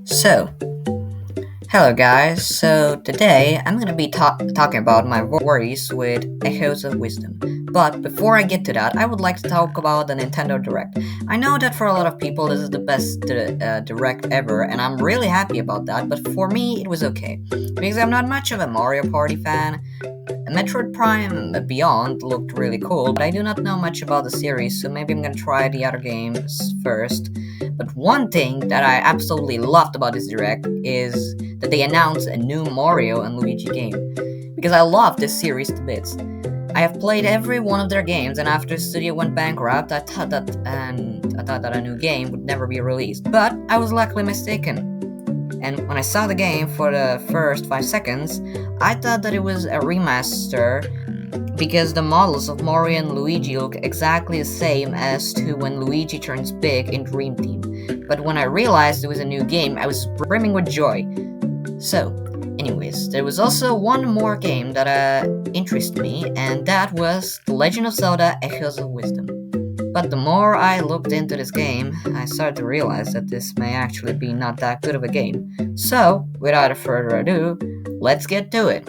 So, hello guys. So today I'm gonna be talking about my worries with Echoes of Wisdom. But before I get to that, I would like to talk about the Nintendo Direct. I know that for a lot of people this is the best Direct ever, and I'm really happy about that. But for me, it was okay because I'm not much of a Mario Party fan. Metroid Prime Beyond looked really cool, but I do not know much about the series, so maybe I'm gonna try the other games first. But one thing that I absolutely loved about this direct is that they announced a new Mario and Luigi game. Because I love this series to bits. I have played every one of their games, and after the studio went bankrupt, I thought that a new game would never be released. But I was luckily mistaken. And when I saw the game for the first 5 seconds, I thought that it was a remaster because the models of Mario and Luigi look exactly the same as to when Luigi turns big in Dream Team. But when I realized it was a new game, I was brimming with joy. So, anyways, there was also one more game that interested me, and that was The Legend of Zelda Echoes of Wisdom. But the more I looked into this game, I started to realize that this may actually be not that good of a game. So, without further ado, let's get to it.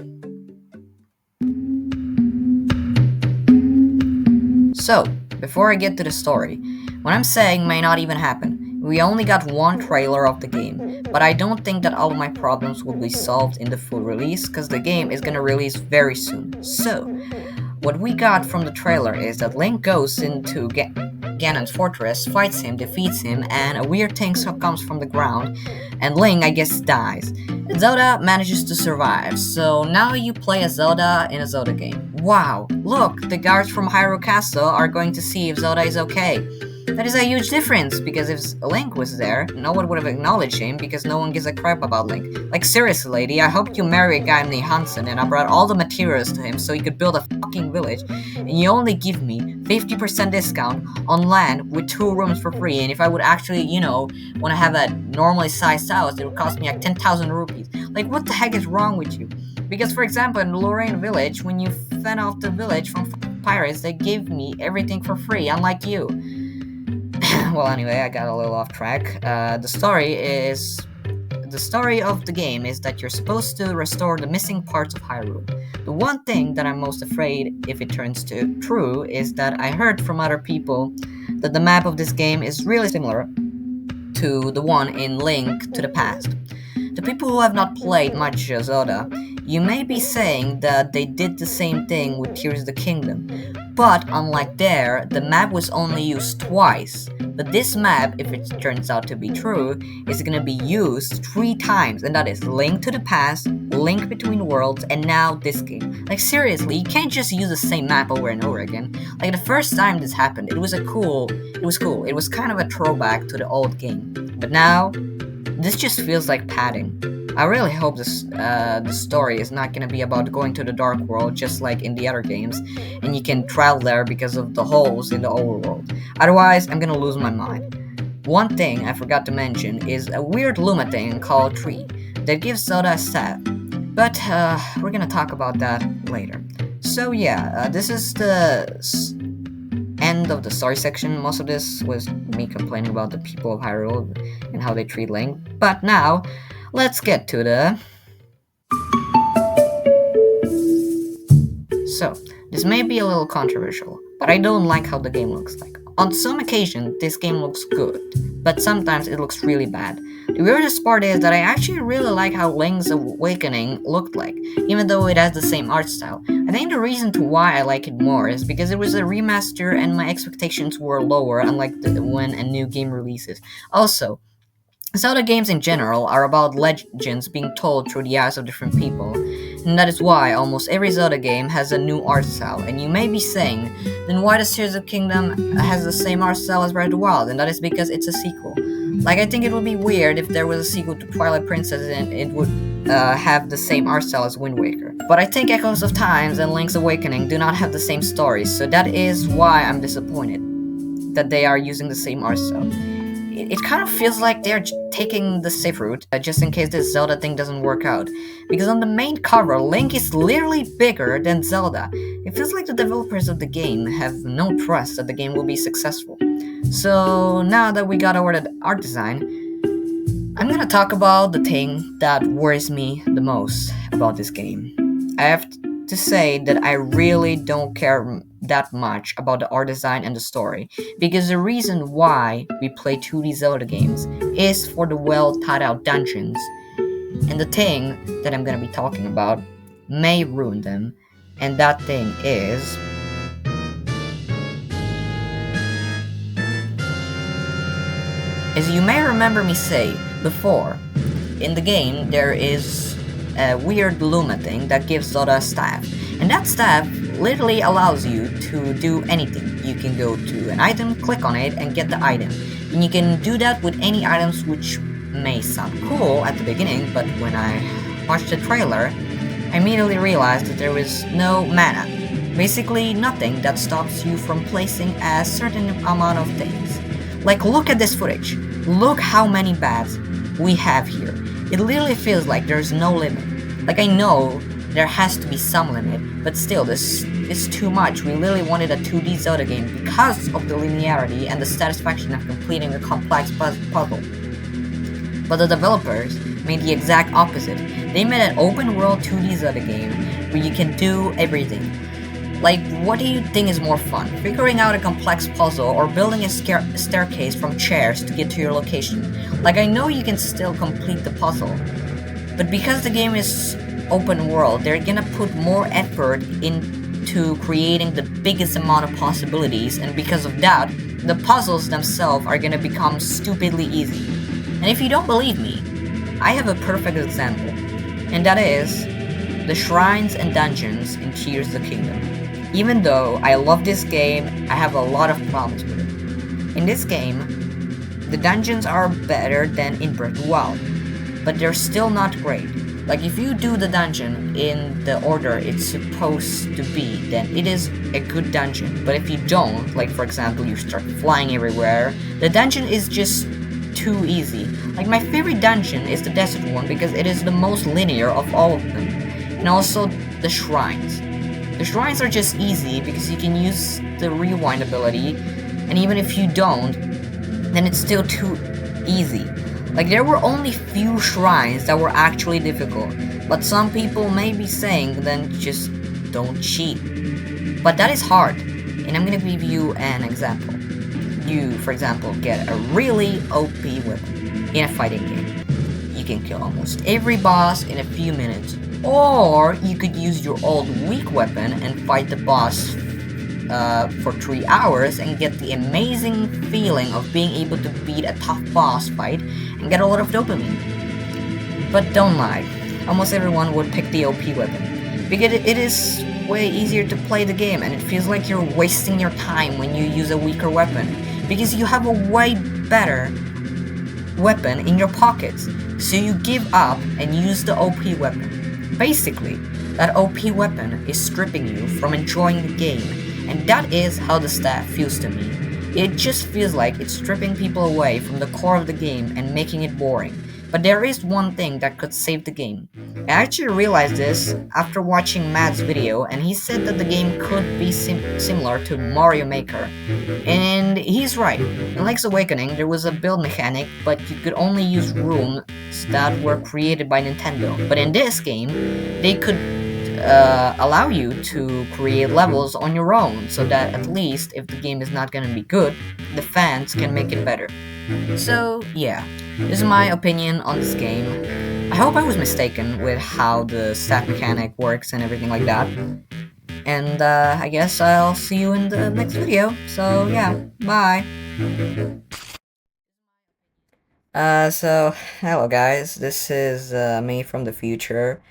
So, before I get to the story, what I'm saying may not even happen. We only got one trailer of the game, but I don't think that all of my problems will be solved in the full release because the game is gonna release very soon. So, what we got from the trailer is that Link goes into Ganon's fortress, fights him, defeats him, and a weird thing comes from the ground, and Link, I guess, dies. Zelda manages to survive, so now you play as Zelda in a Zelda game. Wow, look, the guards from Hyrule Castle are going to see if Zelda is okay. That is a huge difference, because if Link was there, no one would have acknowledged him because no one gives a crap about Link. Like, seriously, lady, I hope you marry a guy named Hansen and I brought all the materials to him so he could build a fucking village, and you only give me 50% discount on land with 2 rooms for free, and if I would actually, want to have a normally sized house, it would cost me like 10,000 rupees. Like, what the heck is wrong with you? Because, for example, in Lorraine Village, when you fend off the village from pirates, they gave me everything for free, unlike you. Well, anyway, I got a little off track. The story of the game is that you're supposed to restore the missing parts of Hyrule. The one thing that I'm most afraid if it turns true is that I heard from other people that the map of this game is really similar to the one in Link to the Past. The people who have not played much Zelda, you may be saying that they did the same thing with Tears of the Kingdom, but unlike there, the map was only used twice. But this map, if it turns out to be true, is gonna be used 3 times, and that is Link to the Past, Link Between Worlds, and now this game. Like, seriously, you can't just use the same map over and over again. Like, the first time this happened, it was cool. It was kind of a throwback to the old game. But now, this just feels like padding. I really hope the story is not gonna be about going to the Dark World just like in the other games, and you can travel there because of the holes in the overworld. Otherwise, I'm gonna lose my mind. One thing I forgot to mention is a weird Luma thing called Tree that gives Zelda a staff, but we're gonna talk about that later. So yeah, this is the end of the story section. Most of this was me complaining about the people of Hyrule and how they treat Link, but now let's get to the... So, this may be a little controversial, but I don't like how the game looks like. On some occasions, this game looks good, but sometimes it looks really bad. The weirdest part is that I actually really like how Link's Awakening looked like, even though it has the same art style. I think the reason to why I like it more is because it was a remaster and my expectations were lower, unlike when a new game releases. Also, Zelda games in general are about legends being told through the eyes of different people, and that is why almost every Zelda game has a new art style. And you may be saying, then why does Tears of the Kingdom has the same art style as Breath of the Wild? And that is because it's a sequel. Like, I think it would be weird if there was a sequel to Twilight Princess and it would have the same art style as Wind Waker. But I think Echoes of Times and Link's Awakening do not have the same story, so that is why I'm disappointed that they are using the same art style. It kind of feels like they're taking the safe route, just in case this Zelda thing doesn't work out. Because on the main cover, Link is literally bigger than Zelda. It feels like the developers of the game have no trust that the game will be successful. So now that we got over the art design, I'm gonna talk about the thing that worries me the most about this game. I have to say that I really don't care that much about the art design and the story, because the reason why we play 2D Zelda games is for the well thought out dungeons, and the thing that I'm gonna be talking about may ruin them, and that thing is. As you may remember me say before, in the game there is a weird Luma thing that gives Zoda a staff, and that staff literally allows you to do anything. You can go to an item, click on it, and get the item. And you can do that with any items, which may sound cool at the beginning, but when I watched the trailer, I immediately realized that there was no mana. Basically nothing that stops you from placing a certain amount of things. Like, look at this footage. Look how many bats we have here. It literally feels like there's no limit. Like, I know there has to be some limit, but still, this is too much. We literally wanted a 2D Zelda game because of the linearity and the satisfaction of completing a complex puzzle. But the developers made the exact opposite. They made an open world 2D Zelda game where you can do everything. Like, what do you think is more fun? Figuring out a complex puzzle or building a staircase from chairs to get to your location? Like, I know you can still complete the puzzle, but because the game is open world, they're gonna put more effort into creating the biggest amount of possibilities, and because of that, the puzzles themselves are gonna become stupidly easy. And if you don't believe me, I have a perfect example, and that is the shrines and dungeons in Tears of the Kingdom. Even though I love this game, I have a lot of problems with it. In this game, the dungeons are better than in Breath of the Wild, but they're still not great. Like, if you do the dungeon in the order it's supposed to be, then it is a good dungeon. But if you don't, like for example you start flying everywhere, the dungeon is just too easy. Like, my favorite dungeon is the desert one because it is the most linear of all of them. And also the shrines. The shrines are just easy because you can use the rewind ability, and even if you don't, then it's still too easy. Like, there were only few shrines that were actually difficult, but some people may be saying then just don't cheat. But that is hard, and I'm gonna give you an example. You, for example, get a really OP weapon in a fighting game. You can kill almost every boss in a few minutes. Or you could use your old weak weapon and fight the boss for 3 hours and get the amazing feeling of being able to beat a tough boss fight and get a lot of dopamine. But don't lie, almost everyone would pick the OP weapon, because it is way easier to play the game, and it feels like you're wasting your time when you use a weaker weapon, because you have a way better weapon in your pockets, so you give up and use the OP weapon. Basically, that OP weapon is stripping you from enjoying the game, and that is how the staff feels to me. It just feels like it's stripping people away from the core of the game and making it boring. But there is one thing that could save the game. I actually realized this after watching Matt's video, and he said that the game could be similar to Mario Maker. And he's right. In Link's Awakening, there was a build mechanic, but you could only use rooms that were created by Nintendo. But in this game, they could allow you to create levels on your own, so that at least if the game is not gonna be good, the fans can make it better. So yeah, this is my opinion on this game. I hope I was mistaken with how the staff mechanic works and everything like that. And I guess I'll see you in the next video. So yeah, bye. So hello guys, this is me from the future.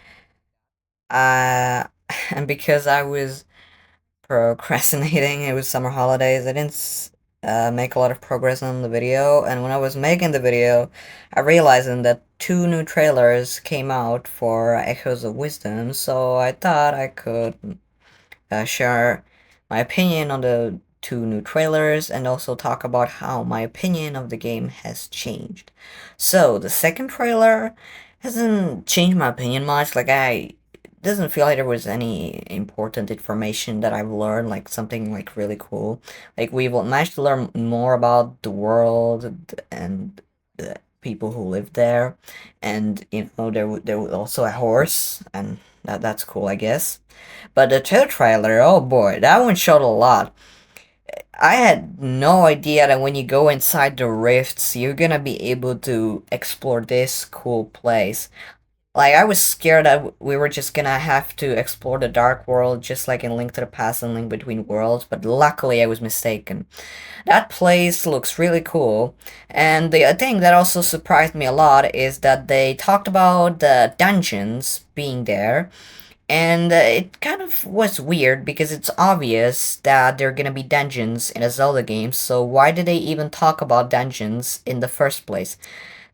And because I was procrastinating, it was summer holidays, I didn't make a lot of progress on the video, and when I was making the video, I realized that 2 new trailers came out for Echoes of Wisdom, so I thought I could share my opinion on the 2 new trailers and also talk about how my opinion of the game has changed. So, the second trailer hasn't changed my opinion much. Like, I doesn't feel like there was any important information that I've learned, like something like really cool. Like, we've managed to learn more about the world and the people who live there, and there was also a horse, and that's cool, I guess. But the two trailer, oh boy, that one showed a lot. I had no idea that when you go inside the rifts, you're gonna be able to explore this cool place. Like, I was scared that we were just gonna have to explore the Dark World, just like in Link to the Past and Link Between Worlds, but luckily I was mistaken. That place looks really cool, and the thing that also surprised me a lot is that they talked about the dungeons being there, and it kind of was weird because it's obvious that there are gonna be dungeons in a Zelda game, so why did they even talk about dungeons in the first place?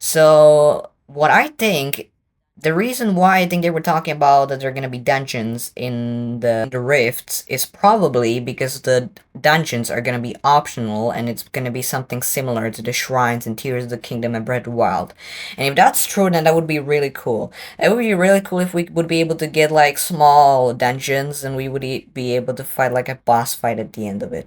So, what I think, the reason why I think they were talking about that there are gonna be dungeons in the rifts is probably because the dungeons are gonna be optional and it's gonna be something similar to the shrines in Tears of the Kingdom and Breath of the Wild. And if that's true, then that would be really cool. It would be really cool if we would be able to get like small dungeons and we would be able to fight like a boss fight at the end of it.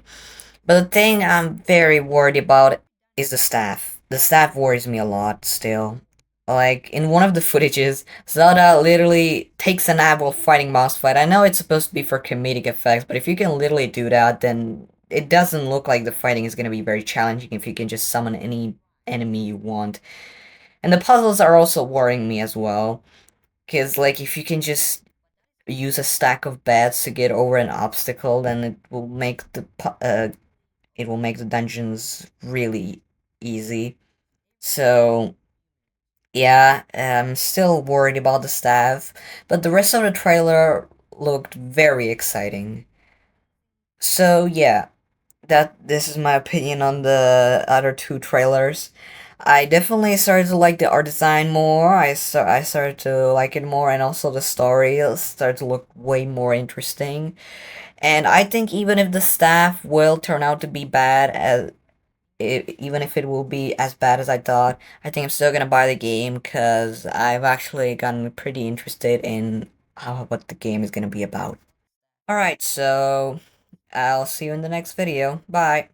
But the thing I'm very worried about is the staff. The staff worries me a lot still. Like, in one of the footages, Zelda literally takes a nap while fighting Mouse Fight. I know it's supposed to be for comedic effects, but if you can literally do that, then it doesn't look like the fighting is going to be very challenging if you can just summon any enemy you want. And the puzzles are also worrying me as well. Because, like, if you can just use a stack of beds to get over an obstacle, then it will make the dungeons really easy. So, yeah, I'm still worried about the staff, but the rest of the trailer looked very exciting. So, yeah, this is my opinion on the other two trailers. I definitely started to like the art design more. I started to like it more, and also the story started to look way more interesting. And I think even if the staff will turn out to be bad, even if it will be as bad as I thought, I think I'm still gonna buy the game because I've actually gotten pretty interested in what the game is gonna be about. Alright, so I'll see you in the next video. Bye.